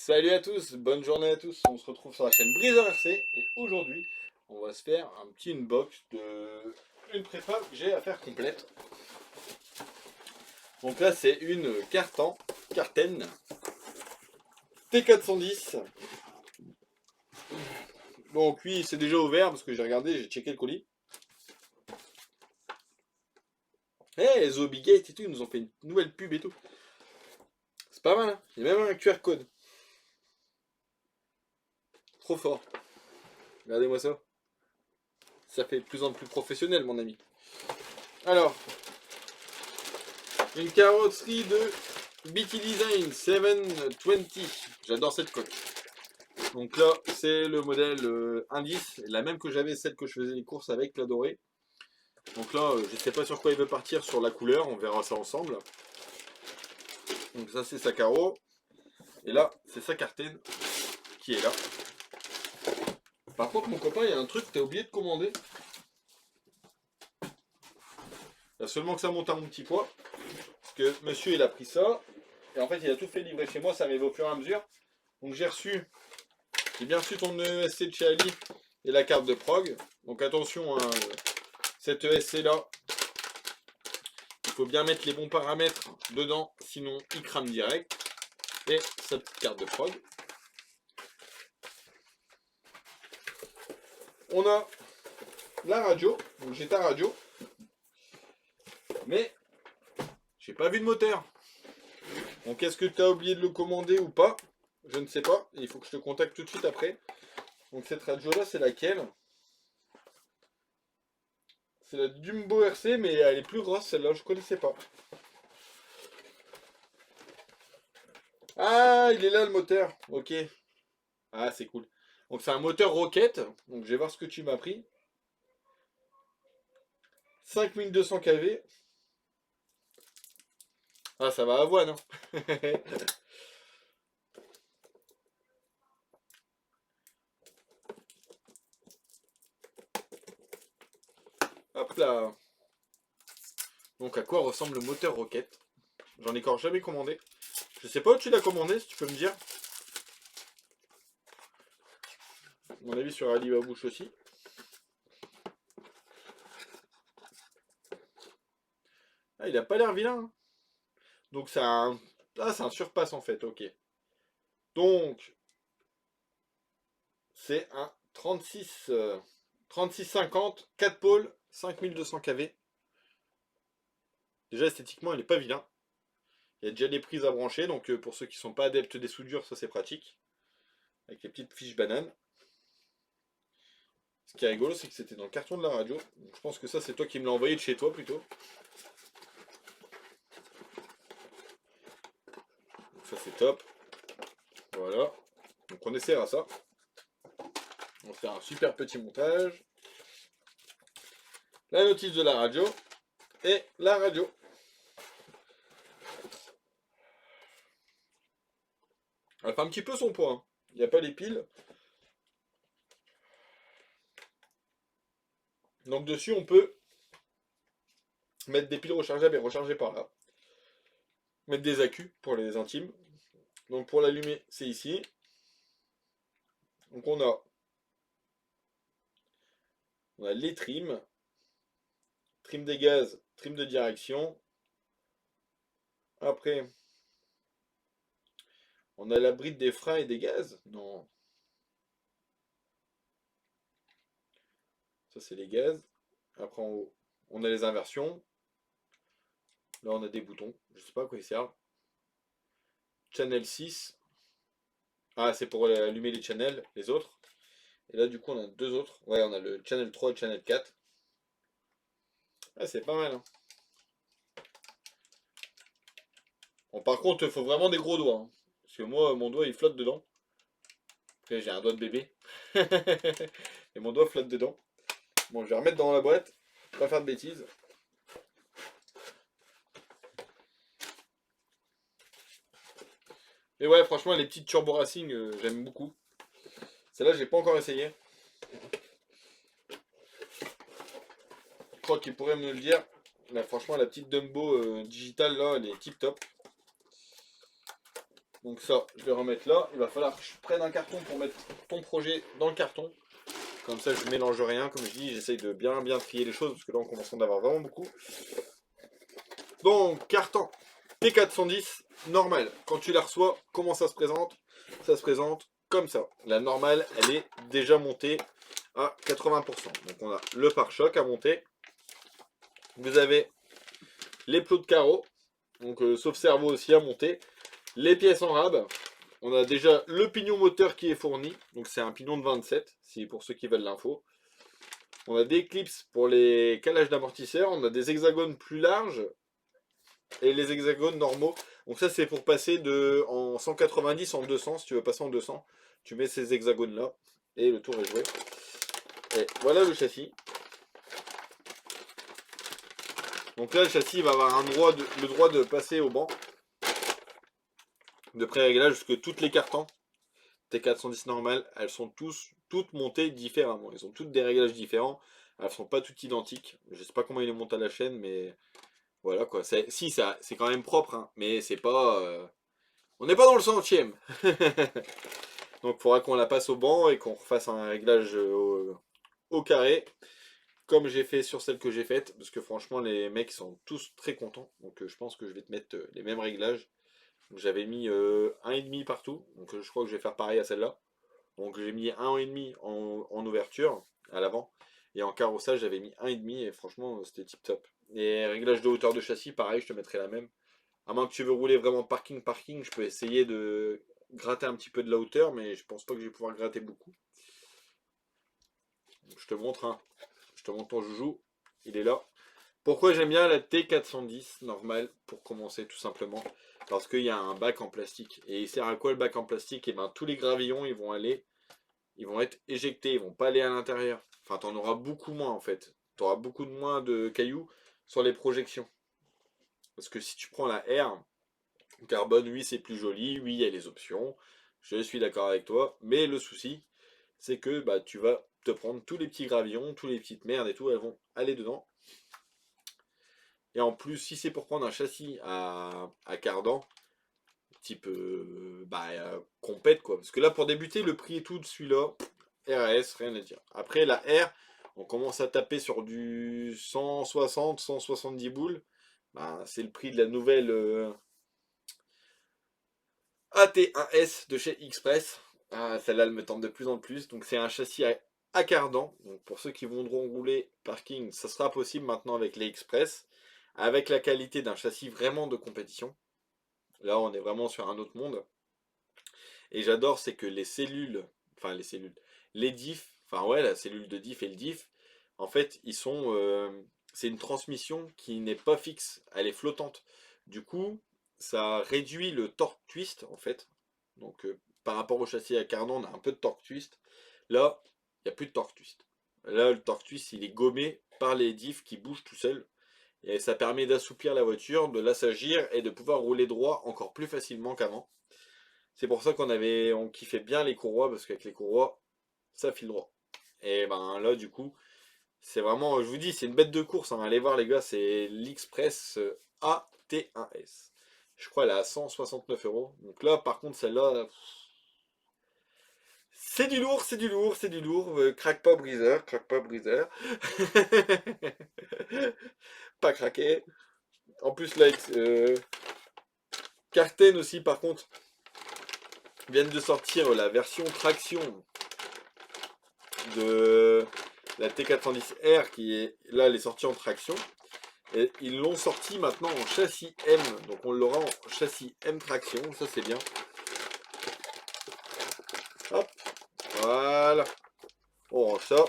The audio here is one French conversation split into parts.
Salut à tous, bonne journée à tous, on se retrouve sur la chaîne Briseur RC et aujourd'hui on va se faire un petit unbox de une prépa que j'ai à faire complète. Donc là c'est une Carten T410. Donc oui c'est déjà ouvert parce que j'ai regardé, j'ai checké le colis. Eh Zombie Gate et tout, ils nous ont fait une nouvelle pub et tout. C'est pas mal hein, il y a même un QR code. Trop fort. Regardez-moi ça. Ça fait de plus en plus professionnel mon ami. Alors, une carrosserie de BT Design 720. J'adore cette coque. Donc là, c'est le modèle indice, la même que j'avais, celle que je faisais les courses avec, la dorée. Donc là, je ne sais pas sur quoi il veut partir, sur la couleur, on verra ça ensemble. Donc ça, c'est sa carreau. Et là, c'est sa cartaine qui est là. Par contre, mon copain, il y a un truc que tu as oublié de commander. Il y a seulement que ça monte à mon petit poids. Parce que monsieur, il a pris ça. Et en fait, il a tout fait livrer chez moi, ça arrive au fur et à mesure. Donc j'ai bien reçu ton ESC de chez Ali et la carte de prog. Donc attention, hein, cette ESC là, il faut bien mettre les bons paramètres dedans, sinon il crame direct. Et cette carte de prog. On a la radio, donc j'ai ta radio, mais j'ai pas vu de moteur. Donc est-ce que tu as oublié de le commander ou pas? Je ne sais pas, il faut que je te contacte tout de suite après. Donc cette radio là, c'est laquelle? C'est la Dumbo RC, mais elle est plus grosse celle-là, je connaissais pas. Ah, il est là le moteur, ok. Ah, c'est cool. Donc c'est un moteur Rocket, donc je vais voir ce que tu m'as pris. 5200 kV. Ah, ça va à avoine, hein. Hop là. Donc à quoi ressemble le moteur Rocket? J'en ai encore jamais commandé. Je sais pas où tu l'as commandé, si tu peux me dire. À mon avis sur Alibabouche aussi. Ah, il a pas l'air vilain, hein. Donc c'est un... Ah, c'est un surpasse en fait, ok. Donc, c'est un 3650, 4 pôles, 5200 kV. Déjà esthétiquement, il est pas vilain. Il y a déjà des prises à brancher, donc pour ceux qui ne sont pas adeptes des soudures, ça c'est pratique. Avec les petites fiches bananes. Ce qui est rigolo, c'est que c'était dans le carton de la radio. Donc je pense que ça, c'est toi qui me l'as envoyé de chez toi plutôt. Donc ça c'est top. Voilà. Donc on essaiera ça. On va faire un super petit montage. La notice de la radio. Et la radio. Elle fait un petit peu son poids, hein. Il n'y a pas les piles. Donc dessus, on peut mettre des piles rechargeables et recharger par là. Mettre des accus pour les intimes. Donc pour l'allumer, c'est ici. Donc on a les trims. Trim des gaz, trim de direction. Après, on a la bride des freins et des gaz. Non. Ça, c'est les gaz. Après, en haut, on a les inversions. Là, on a des boutons. Je sais pas à quoi ils servent. Channel 6. Ah, c'est pour allumer les channels, les autres. Et là, du coup, on a deux autres. Ouais, on a le channel 3 et le channel 4. Ah, c'est pas mal, hein. Bon, par contre, il faut vraiment des gros doigts, hein. Parce que moi, mon doigt, il flotte dedans. Après, j'ai un doigt de bébé. Et mon doigt flotte dedans. Bon, je vais remettre dans la boîte. Pas faire de bêtises. Et ouais, franchement, les petites Turbo Racing, j'aime beaucoup. Celle-là, j'ai pas encore essayé. Je crois qu'il pourrait me le dire. Là, franchement, la petite Dumbo digitale, là, elle est tip top. Donc ça, je vais remettre là. Il va falloir que je prenne un carton pour mettre ton projet dans le carton. Comme ça, je ne mélange rien. Comme je dis, j'essaye de bien trier les choses parce que là, on commence à en avoir vraiment beaucoup. Donc, carton T410 normal. Quand tu la reçois, comment ça se présente? Ça se présente comme ça. La normale, elle est déjà montée à 80%. Donc, on a le pare-choc à monter. Vous avez les plots de carreaux. Donc, sauf cerveau aussi à monter. Les pièces en rab. On a déjà le pignon moteur qui est fourni. Donc, c'est un pignon de 27, si pour ceux qui veulent l'info. On a des clips pour les calages d'amortisseurs. On a des hexagones plus larges. Et les hexagones normaux. Donc ça, c'est pour passer en 190 en 200. Si tu veux passer en 200, tu mets ces hexagones-là. Et le tour est joué. Et voilà le châssis. Donc là, le châssis va avoir le droit de passer au banc de pré-réglage, parce que toutes les cartons T410 normales, elles sont toutes montées différemment. Ils ont toutes des réglages différents. Elles ne sont pas toutes identiques. Je ne sais pas comment ils les montent à la chaîne, mais voilà quoi. Si, ça, c'est quand même propre, hein, mais c'est pas... on n'est pas dans le centième. Donc il faudra qu'on la passe au banc et qu'on refasse un réglage au carré. Comme j'ai fait sur celle que j'ai faite. Parce que franchement, les mecs sont tous très contents. Donc je pense que je vais te mettre les mêmes réglages. J'avais mis 1,5 partout. Donc je crois que je vais faire pareil à celle-là. Donc j'ai mis 1,5 en ouverture à l'avant. Et en carrossage, j'avais mis 1,5. Et franchement, c'était tip top. Et réglage de hauteur de châssis, pareil, je te mettrai la même. À moins que tu veux rouler vraiment parking, je peux essayer de gratter un petit peu de la hauteur, mais je pense pas que je vais pouvoir gratter beaucoup. Je te montre, hein. Je te montre ton joujou. Il est là. Pourquoi j'aime bien la T410 normale? Pour commencer, tout simplement. Parce qu'il y a un bac en plastique. Et il sert à quoi le bac en plastique? Et ben tous les gravillons, ils vont être éjectés, ils vont pas aller à l'intérieur. Enfin, tu en auras beaucoup moins en fait. Tu auras beaucoup moins de cailloux sur les projections. Parce que si tu prends la R, carbone, oui, c'est plus joli, oui, il y a les options. Je suis d'accord avec toi. Mais le souci, c'est que bah, tu vas te prendre tous les petits gravillons, toutes les petites merdes et tout, elles vont aller dedans. Et en plus, si c'est pour prendre un châssis à cardan, type compète quoi. Parce que là, pour débuter, le prix et tout de celui-là, RS, rien à dire. Après, la R, on commence à taper sur du 160, 170 boules. Bah, c'est le prix de la nouvelle AT1S de chez Express. Ah, celle-là, elle me tente de plus en plus. Donc, c'est un châssis à cardan. Donc, pour ceux qui voudront rouler parking, ça sera possible maintenant avec les Express. Avec la qualité d'un châssis vraiment de compétition. Là, on est vraiment sur un autre monde. Et j'adore, c'est que les diffs, enfin ouais, la cellule de diff et le diff, en fait, c'est une transmission qui n'est pas fixe, elle est flottante. Du coup, ça réduit le torque twist, en fait. Donc, par rapport au châssis à cardan, on a un peu de torque twist. Là, il n'y a plus de torque twist. Là, le torque twist, il est gommé par les diffs qui bougent tout seuls. Et ça permet d'assouplir la voiture, de l'assagir et de pouvoir rouler droit encore plus facilement qu'avant. C'est pour ça on kiffait bien les courroies, parce qu'avec les courroies, ça file droit. Et ben là, du coup, c'est vraiment, je vous dis, c'est une bête de course, hein. Allez voir les gars, c'est l'Express AT1S. Je crois elle est à 169 euros. Donc là, par contre, celle-là, c'est du lourd, c'est du lourd, c'est du lourd. Craque pas briseur, craque pas briseur. Pas craqué. En plus, là, Carten aussi, par contre, viennent de sortir la version traction de la T410R qui est là, elle est sortie en traction. Et ils l'ont sorti maintenant en châssis M. Donc on l'aura en châssis M traction. Ça c'est bien. Hop. Voilà. On range ça.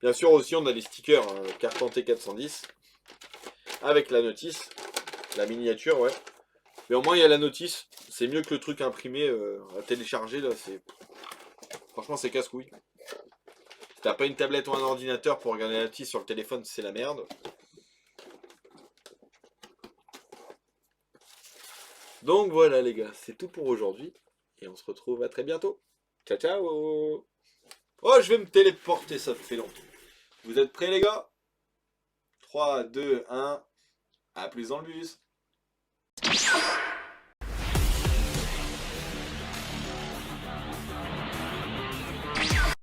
Bien sûr aussi on a les stickers carton T410. Avec la notice. La miniature, ouais. Mais au moins il y a la notice. C'est mieux que le truc imprimé à télécharger là. Franchement c'est casse-couille. Si t'as pas une tablette ou un ordinateur pour regarder la notice sur le téléphone, c'est la merde. Donc voilà les gars, c'est tout pour aujourd'hui. Et on se retrouve à très bientôt. Ciao ciao. Oh, je vais me téléporter, ça fait longtemps. Vous êtes prêts les gars? 3, 2, 1. À plus dans le bus.